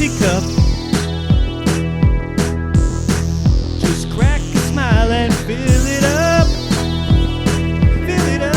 empty cup. Just crack a smile and fill it up. Fill it up.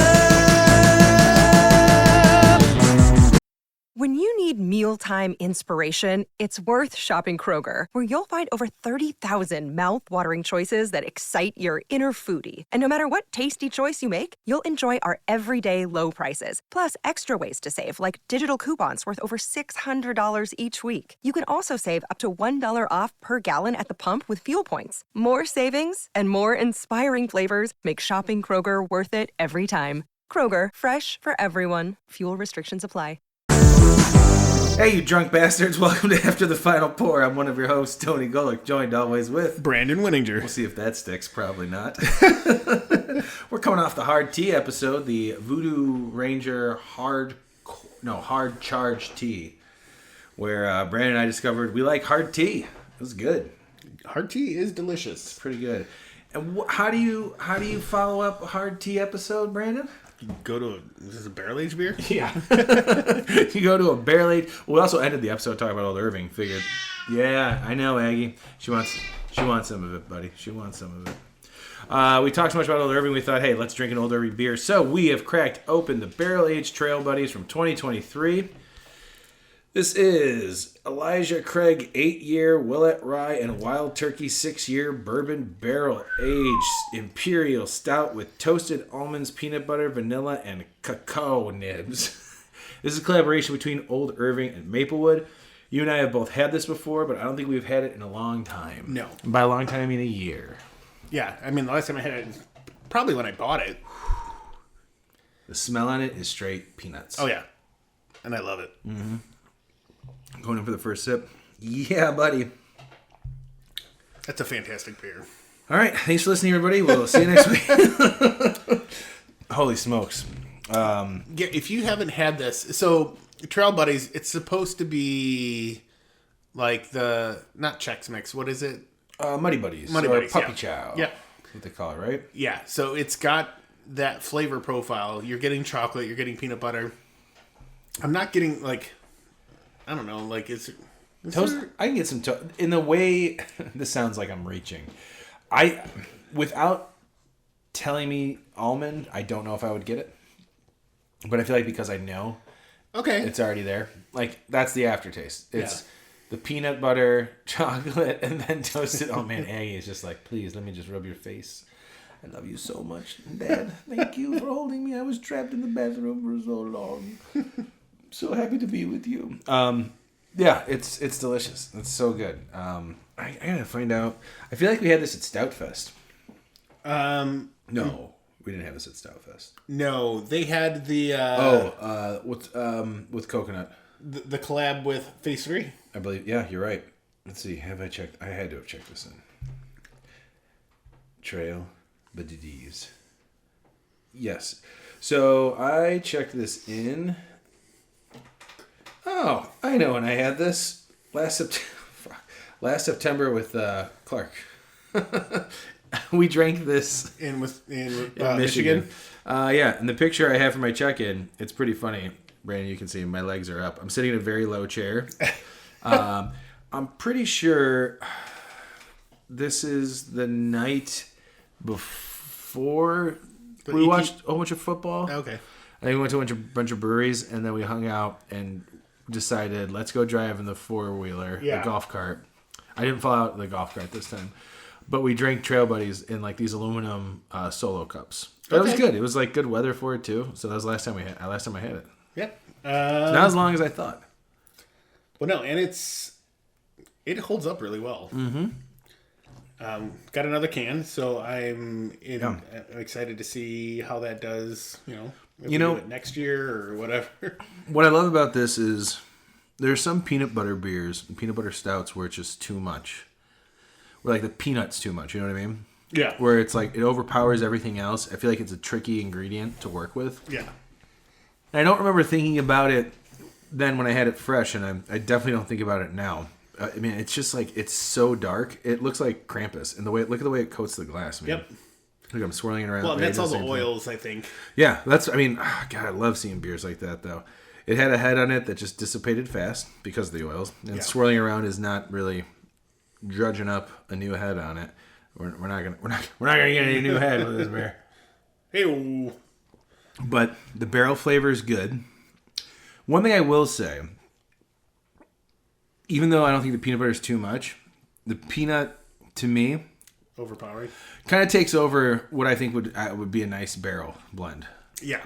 When you need mealtime inspiration, it's worth shopping Kroger, where you'll find over 30,000 mouth-watering choices that excite your inner foodie. And no matter what tasty choice you make, you'll enjoy our everyday low prices, plus extra ways to save, like digital coupons worth over $600 each week. You can also save up to $1 off per gallon at the pump with fuel points. More savings and more inspiring flavors make shopping Kroger worth it every time. Kroger, fresh for everyone. Fuel restrictions apply. Hey, you drunk bastards. Welcome to After the Final Pour. I'm one of your hosts, Tony Golick, joined always with... Brandon Winninger. We'll see if that sticks. Probably not. We're coming off the Hard Tea episode, the Voodoo Ranger Hard Charge Tea, where Brandon and I discovered we like hard tea. It was good. Hard tea is delicious. It's pretty good. And how do you follow up a hard tea episode, Brandon? You go to is this a barrel aged beer? Yeah. You go to a barrel aged. We also ended the episode talking about old Irving. Figured, yeah, I know, Aggie. She wants some of it, buddy. She wants some of it. We talked so much about old Irving. We thought, hey, let's drink an old Irving beer. So we have cracked open the barrel aged Trail Buddies from 2023. This is Elijah Craig 8-year Willet Rye and Wild Turkey 6-year Bourbon Barrel Aged Imperial Stout with toasted almonds, peanut butter, vanilla, and cacao nibs. This is a collaboration between Old Irving and Maplewood. You and I have both had this before, but I don't think we've had it in a long time. No. And by a long time, I mean a year. Yeah, I mean, the last time I had it, probably when I bought it. The smell on it is straight peanuts. Oh, yeah. And I love it. Mm-hmm. Going in for the first sip. Yeah, buddy. That's a fantastic beer. All right. Thanks for listening, everybody. We'll see you next week. Holy smokes. Yeah, if you haven't had this, so Trail Buddies, it's supposed to be like the, not Chex Mix, what is it? Muddy Buddies. Muddy or Buddies, Puppy yeah. Chow. Yeah. That's what they call it, right? Yeah, so it's got that flavor profile. You're getting chocolate, you're getting peanut butter. I'm not getting, like... I don't know, like, is toast? There... I can get some toast. In the way, this sounds like I'm reaching. Without telling me almond, I don't know if I would get it. But I feel like because I know, okay, it's already there. Like, that's the aftertaste. It's the peanut butter, chocolate, and then toasted. Oh man, Aggie is just like, please, let me just rub your face. I love you so much, Dad. Thank you for holding me. I was trapped in the bathroom for so long. So happy to be with you. Yeah, it's delicious. It's so good. I gotta find out. I feel like we had this at Stout Fest. No, we didn't have this at Stout Fest. No, they had the with coconut. The collab with Phase 3. I believe. Yeah, you're right. Let's see. Have I checked? I had to have checked this in. Trail Buddies. Yes. So I checked this in. Oh, I know when I had this last September with Clark. We drank this in Michigan. Yeah, and the picture I have for my check-in, it's pretty funny. Brandon, you can see my legs are up. I'm sitting in a very low chair. I'm pretty sure this is the night before we watched a bunch of football. Okay. I think we went to a bunch of breweries, and then we hung out and decided, let's go drive in the four-wheeler, the golf cart. I didn't fall out the golf cart this time. But we drank Trail Buddies in like these aluminum solo cups. That was good. It was like good weather for it too. So that was the last time I had it. Yep. Not as long as I thought. Well, no, and it holds up really well. Mm-hmm. Got another can, so I'm excited to see how that does. If we do it next year or whatever. What I love about this is there's some peanut butter beers, peanut butter stouts, where it's just too much. Where like the peanuts too much. You know what I mean? Yeah. Where it's like it overpowers everything else. I feel like it's a tricky ingredient to work with. Yeah. And I don't remember thinking about it then when I had it fresh, and I definitely don't think about it now. I mean, it's just like, it's so dark. It looks like Krampus. And look at the way it coats the glass, man. Yep. Look, I'm swirling it around. Well, and that's all the oils, I think. Yeah, God, I love seeing beers like that, though. It had a head on it that just dissipated fast because of the oils, and swirling around is not really drudging up a new head on it. We're not gonna get any new head with this beer. Hey, but the barrel flavor is good. One thing I will say, even though I don't think the peanut butter is too much, the peanut to me overpowering kind of takes over what I think would be a nice barrel blend. Yeah,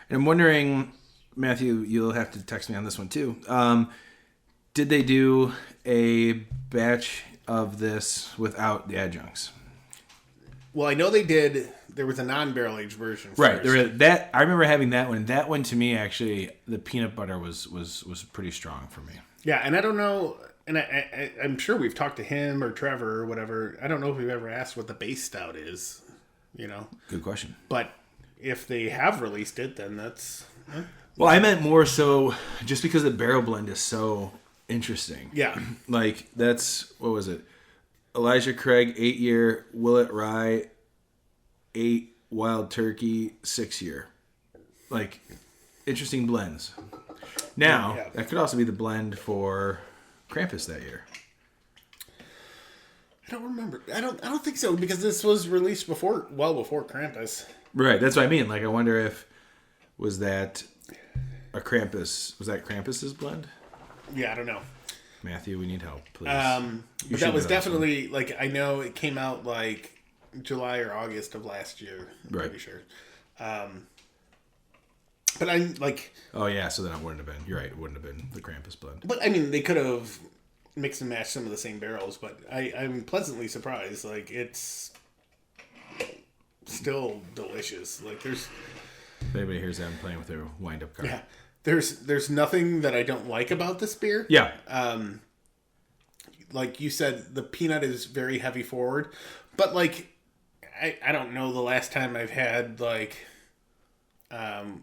and I'm wondering, Matthew, you'll have to text me on this one too. Did they do a batch of this without the adjuncts? Well, I know they did. There was a non-barrel aged version. Right. I remember having that one. That one to me, actually, the peanut butter was pretty strong for me. Yeah, and I don't know, and I'm sure we've talked to him or Trevor or whatever. I don't know if we've ever asked what the base stout is. Good question. But if they have released it, then that's. Well, I meant more so just because the barrel blend is so interesting. Yeah. Like, that's, what was it? Elijah Craig, 8-year, Willet Rye, 8 Wild Turkey, 6-year. Like, interesting blends. Now, that could also be the blend for Krampus that year. I don't remember. I don't think so, because this was released before Krampus. Right, that's what I mean. Like, I wonder if, was that Krampus's blend? Yeah, I don't know. Matthew, we need help, please. But that was definitely, like, I know it came out, like, July or August of last year. I'm pretty sure. But I'm, like... Oh, yeah, so then it wouldn't have been. You're right, it wouldn't have been the Krampus blend. But, I mean, they could have mixed and matched some of the same barrels, but I'm pleasantly surprised. Like, it's still delicious. Like, there's... If anybody hears them playing with their wind-up card. Yeah. There's nothing that I don't like about this beer. Yeah. Like you said, the peanut is very heavy forward. But, like, I don't know the last time I've had, like, the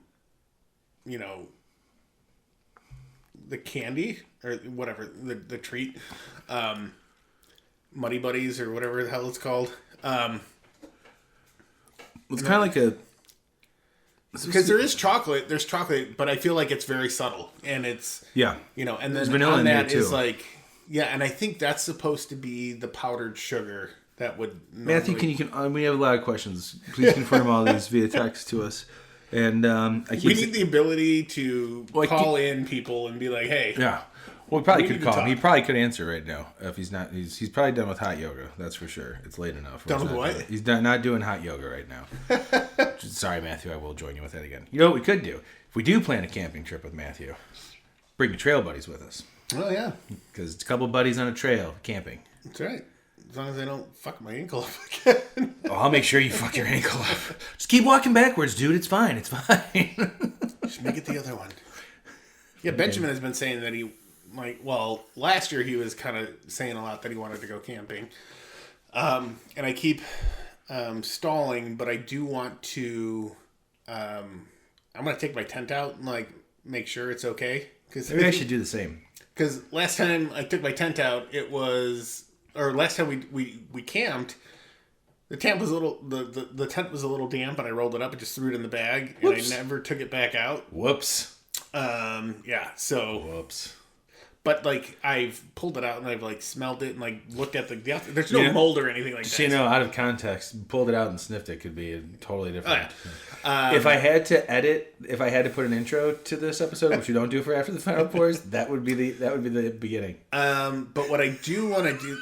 candy or whatever, the treat, Muddy Buddies or whatever the hell it's called. It's kind of like a... Because there's chocolate, but I feel like it's very subtle, and it's and then there's vanilla on in there that too. is like and I think that's supposed to be the powdered sugar that would Matthew, we have a lot of questions. Please confirm all these via text to us, and we need the ability to call in people and be like, hey, well, we probably could call him. He probably could answer right now if he's not. He's probably done with hot yoga. That's for sure. It's late enough. Done with what? He's not doing hot yoga right now. Sorry, Matthew. I will join you with that again. You know what we could do? If we do plan a camping trip with Matthew, bring your trail buddies with us. Oh, yeah. Because it's a couple buddies on a trail camping. That's right. As long as I don't fuck my ankle up again. Oh, I'll make sure you fuck your ankle up. Just keep walking backwards, dude. It's fine. It's fine. Just make it the other one. Yeah, Benjamin has been saying that last year he was kind of saying a lot that he wanted to go camping. And I keep stalling, but I do want to... I'm going to take my tent out and, like, make sure it's okay. Maybe I should do the same. Because last time I took my tent out, last time we camped, the tent was a little damp, and I rolled it up and just threw it in the bag, and I never took it back out. Whoops. Whoops. But, like, I've pulled it out and I've, like, smelled it and, like, looked at there's no mold or anything like that. So, out of context, pulled it out and sniffed it could be a totally different. If I had to put an intro to this episode, which we don't do for after the final pours, that would be the beginning. But what I do want to do,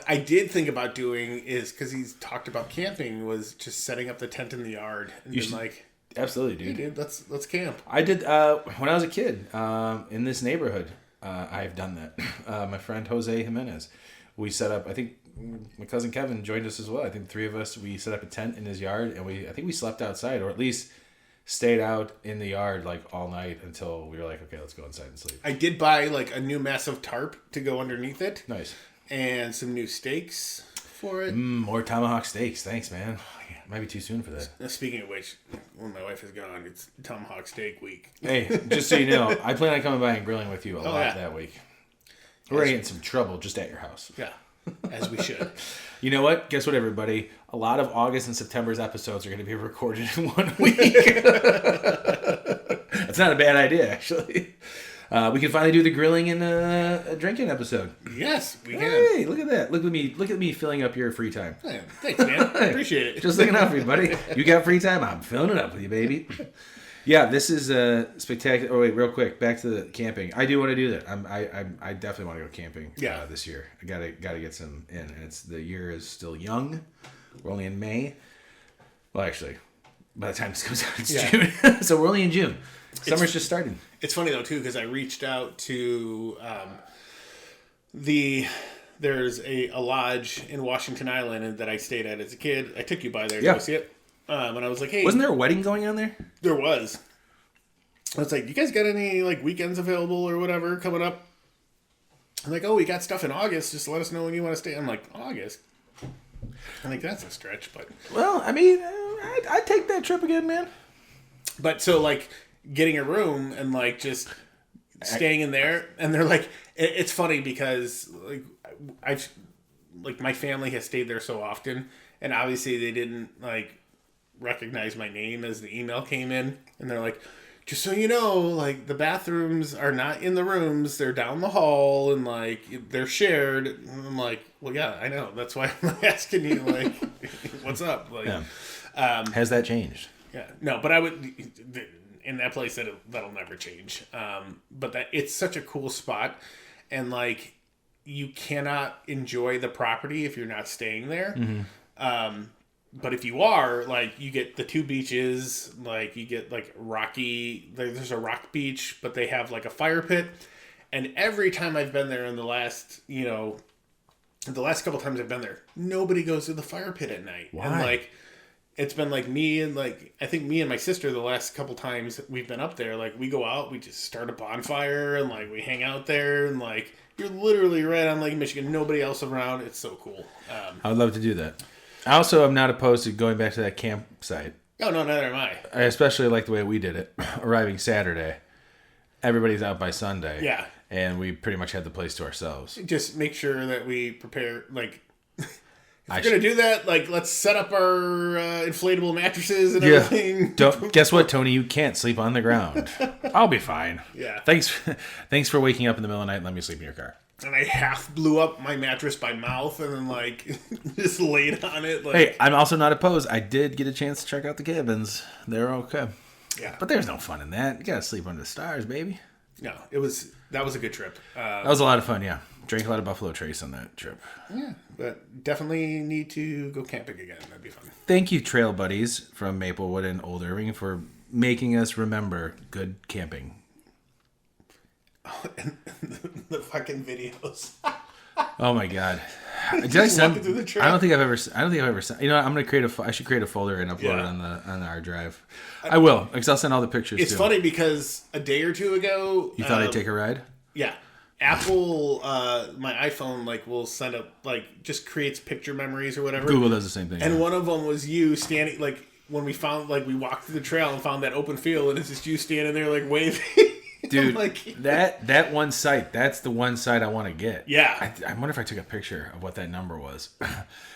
I did think about doing is, because he's talked about camping, was just setting up the tent in the yard and absolutely, dude. Hey, dude, let's camp. I did when I was a kid in this neighborhood. I've done that. My friend Jose Jimenez, we set up. I think my cousin Kevin joined us as well. I think the three of us, we set up a tent in his yard, and I think we slept outside, or at least stayed out in the yard like all night until we were like, okay, let's go inside and sleep. I did buy like a new massive tarp to go underneath it. Nice. And some new steaks for it. More tomahawk steaks. Thanks, man. Might be too soon for that. Speaking of which, when my wife is gone, it's tomahawk steak week. Hey, just so you know, I plan on coming by and grilling with you a lot that week. We're going to get in some trouble just at your house. Yeah, as we should. You know what? Guess what, everybody? A lot of August and September's episodes are going to be recorded in 1 week. That's That's not a bad idea, actually. We can finally do the grilling and a drinking episode. Yes, we can. Hey, look at that. Look at me filling up your free time. Yeah, thanks, man. Appreciate it. Just looking out for you, buddy. You got free time, I'm filling it up with you, baby. Yeah, this is spectacular. Oh wait, real quick, back to the camping. I do want to do that. I definitely want to go camping. This year. I gotta get some in, and the year is still young. We're only in May. Well, actually, by the time this comes out, it's June. So we're only in June. Summer's just starting. It's funny though too, because I reached out to there's a lodge in Washington Island that I stayed at as a kid. I took you by there to go see it. And I was like, hey. Wasn't there a wedding going on there? There was. I was like, you guys got any like weekends available or whatever coming up? I'm like, oh, we got stuff in August. Just let us know when you want to stay. I'm like, August? I think that's a stretch, but. Well, I mean, I'd take that trip again, man. But so like getting a room and like just staying in there. And they're like, it's funny because like my family has stayed there so often. And obviously they didn't like recognize my name as the email came in, and they're like, just so you know, like the bathrooms are not in the rooms, they're down the hall, and like they're shared. And I'm like, well, yeah, I know, that's why I'm asking you, like, what's up, like. Has that changed? Yeah, no, but I would in that place that'll never change. But that it's such a cool spot, and like you cannot enjoy the property if you're not staying there. But if you are, like, you get the two beaches, like, you get, like, rocky, there's a rock beach, but they have, like, a fire pit. And every time I've been there in the last couple times I've been there, nobody goes to the fire pit at night. Why? And, like, it's been, like, me and, like, I think me and my sister the last couple times we've been up there, like, we go out, we just start a bonfire, and, like, we hang out there, and, like, you're literally right on Lake Michigan, nobody else around. It's so cool. I would love to do that. I also am not opposed to going back to that campsite. Oh, no, neither am I. I especially like the way we did it. Arriving Saturday, everybody's out by Sunday. Yeah. And we pretty much had the place to ourselves. Just make sure that we prepare, like, if we're going to do that, like, let's set up our inflatable mattresses and everything. Guess what, Tony? You can't sleep on the ground. I'll be fine. Yeah. Thanks for waking up in the middle of the night and letting me sleep in your car. And I half blew up my mattress by mouth and then, like, just laid on it. Like, hey, I'm also not opposed. I did get a chance to check out the cabins. They're okay. Yeah. But there's no fun in that. You got to sleep under the stars, baby. No, that was a good trip. That was a lot of fun, yeah. Drank a lot of Buffalo Trace on that trip. Yeah, but definitely need to go camping again. That'd be fun. Thank you, Trail Buddies from Maplewood and Old Irving, for making us remember good camping. Oh, and the fucking videos. Oh my god! Did I send? Through the trail. I don't think I've ever sent. You know, I'm gonna I should create a folder and upload it on our drive. I will, because I'll send all the pictures. It's funny because a day or two ago, you thought I'd take a ride. Yeah, Apple, my iPhone, like, will send up, like, just creates picture memories or whatever. Google does the same thing. And one of them was you standing, like, when we found, like, we walked through the trail and found that open field, and it's just you standing there, like, waving. Dude, like, that one site, that's the one site I want to get. Yeah. I wonder if I took a picture of what that number was.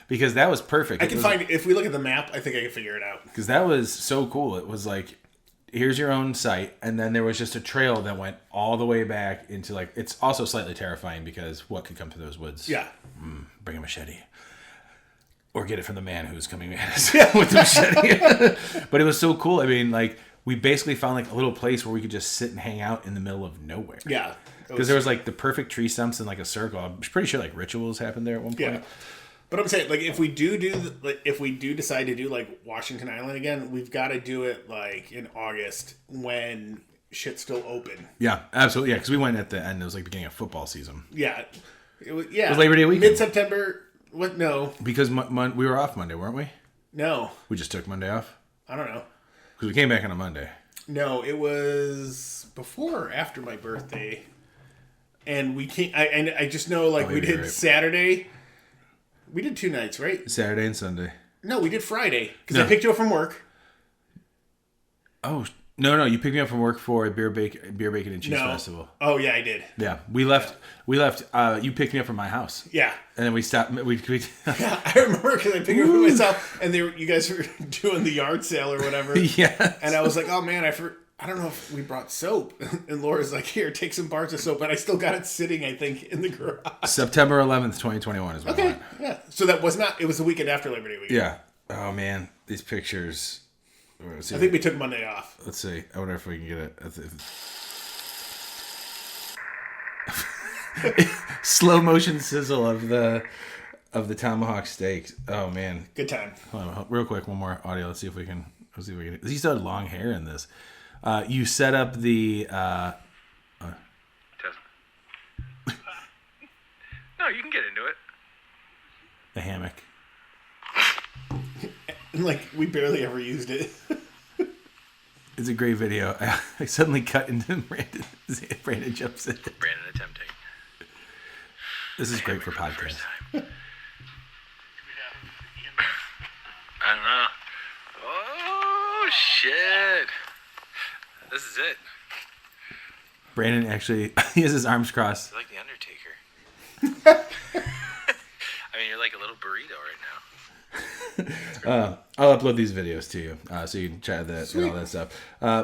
Because that was perfect. I can find, if we look at the map, I think I can figure it out. Because that was so cool. It was like, here's your own site, and then there was just a trail that went all the way back into, like, it's also slightly terrifying because what could come through those woods? Yeah. Bring a machete. Or get it from the man who's coming at us with the machete. But it was so cool. I mean, like, we basically found, like, a little place where we could just sit and hang out in the middle of nowhere. Yeah. Because there was, like, the perfect tree stumps in, like, a circle. I'm pretty sure, like, rituals happened there at one point. Yeah. But I'm saying, like, if we do decide to do, like, Washington Island again, we've got to do it, like, in August when shit's still open. Yeah, absolutely. Yeah, because we went at the end. It was, like, beginning of football season. Yeah. It was Labor Day weekend. Mid-September. What? No. Because we were off Monday, weren't we? No. We just took Monday off? I don't know. Because we came back on a Monday. No, it was before or after my birthday. And we can't... I just know, like, we did Saturday... We did 2 nights, right? Saturday and Sunday. No, we did Friday. Because I picked you up from work. Oh, no. You picked me up from work for a beer, bacon, and cheese festival. Oh, yeah, I did. Yeah. We left. You picked me up from my house. Yeah. And then we stopped. Yeah, I remember because I picked you up from myself. And you guys were doing the yard sale or whatever. Yeah. And I was like, oh, man, I I don't know if we brought soap. And Laura's like, here, take some bars of soap. But I still got it sitting, I think, in the garage. September 11th, 2021 is what I Okay, want. yeah. So that was not, it was the weekend after Labor Day weekend. Yeah. Oh, man. These pictures. I think we took Monday off. Let's see. I wonder if we can get it. Slow motion sizzle of the tomahawk steaks. Oh, man. Good time. Hold on, real quick, one more audio. Let's see if we can. He still had long hair in this. You set up the. No, you can get into it. The hammock. And like, we barely ever used it. It's a great video. I suddenly cut into Brandon. Brandon jumps in. Brandon attempting. This is great for podcasts. I don't know. Oh, shit. This is it. Brandon actually, he has his arms crossed. You're like the Undertaker. I mean, you're like a little burrito right now. I'll upload these videos to you, so you can chat that and all that stuff.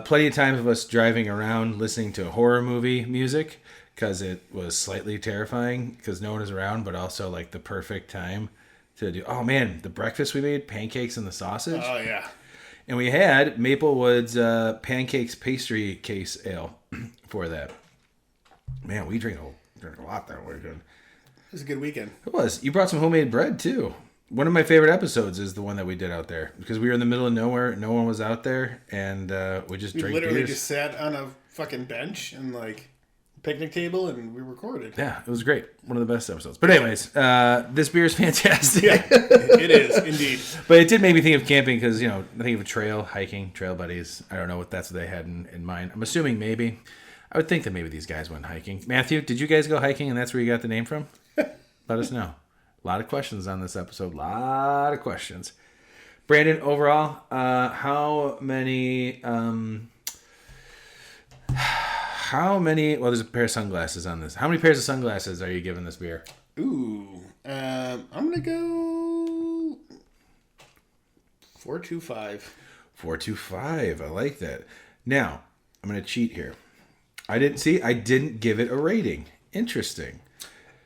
Plenty of times of us driving around listening to horror movie music because it was slightly terrifying because no one is around, but also like the perfect time to do. Oh man, the breakfast we made, pancakes and the sausage. Oh, yeah. And we had Maplewood's pancakes pastry case ale for that. Man, we drink a lot that weekend. It was a good weekend. It was. You brought some homemade bread too. One of my favorite episodes is the one that we did out there because we were in the middle of nowhere. No one was out there, and we just drank literally beers. just sat on a fucking bench and like picnic table and we recorded. Yeah, it was great. One of the best episodes. But anyways, this beer is fantastic. Yeah, it is indeed. But it did make me think of camping because, I think of trail buddies. I don't know what that's what they had in mind. I'm assuming maybe. I would think that maybe these guys went hiking. Matthew, did you guys go hiking and that's where you got the name from? Let us know. A lot of questions on this episode. A lot of questions. Brandon, overall, how many, well, there's a pair of sunglasses on this. How many pairs of sunglasses are you giving this beer? Ooh, I'm going to go 4.25. 4.25. I like that. Now, I'm going to cheat here. I didn't give it a rating. Interesting.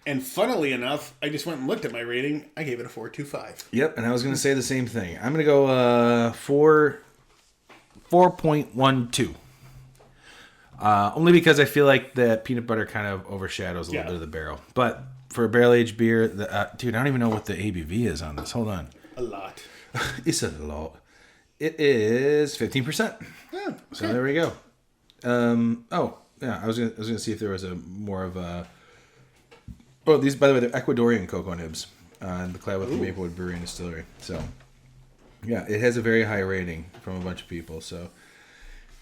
And funnily enough, I just went and looked at my rating. I gave it a 4.25. Yep, and I was going to say the same thing. I'm going to go 4.12. Only because I feel like the peanut butter kind of overshadows a little bit of the barrel. But for a barrel-aged beer, dude, I don't even know what the ABV is on this. Hold on. A lot. It's a lot. It is 15%. Yeah, okay. So there we go. I was gonna see if there was more of a. Oh, these, by the way, they're Ecuadorian cocoa nibs, and the collab with the Maplewood Brewery Distillery. So, yeah, it has a very high rating from a bunch of people. So,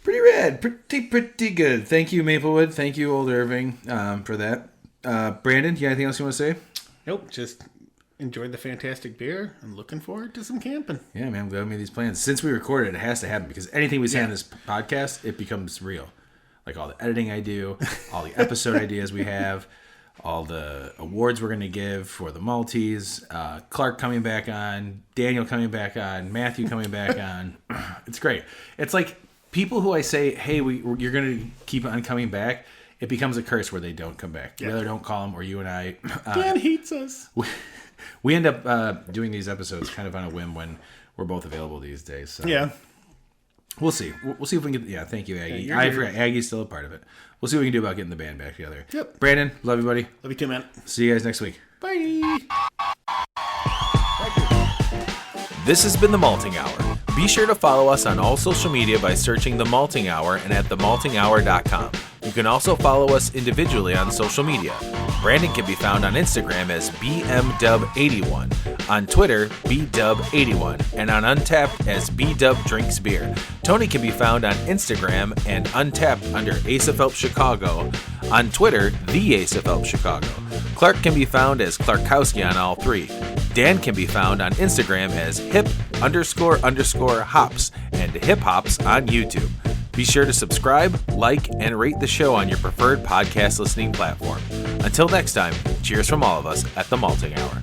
pretty rad, pretty good. Thank you, Maplewood. Thank you, Old Irving, for that. Brandon, you got anything else you want to say? Nope, just enjoyed the fantastic beer. I'm looking forward to some camping. Yeah, man, I'm glad we made these plans. Since we recorded, it has to happen because anything we say on this podcast, it becomes real. Like all the editing I do, all the episode ideas we have, all the awards we're going to give for the Maltese, Clark coming back on, Daniel coming back on, Matthew coming back on. It's great. It's like people who I say, hey, you're going to keep on coming back. It becomes a curse where they don't come back. You either don't call them or you and I. Dan hates us. We end up doing these episodes kind of on a whim when we're both available these days. So. Yeah. We'll see. We'll see if we can get... Yeah, thank you, Aggie. I forgot. Aggie's still a part of it. We'll see what we can do about getting the band back together. Yep. Brandon, love you, buddy. Love you too, man. See you guys next week. Bye. This has been The Malting Hour. Be sure to follow us on all social media by searching The Malting Hour and at themaltinghour.com. You can also follow us individually on social media. Brandon can be found on Instagram as BMDub81, on Twitter, BDub81, and on Untapped as BDubDrinksBeer. Tony can be found on Instagram and Untapped under Ace of Help Chicago, on Twitter, The Ace of Help Chicago. Clark can be found as Clarkowski on all three. Dan can be found on Instagram as hip__hops and hip hops on YouTube. Be sure to subscribe, like, and rate the show on your preferred podcast listening platform. Until next time, cheers from all of us at The Malting Hour.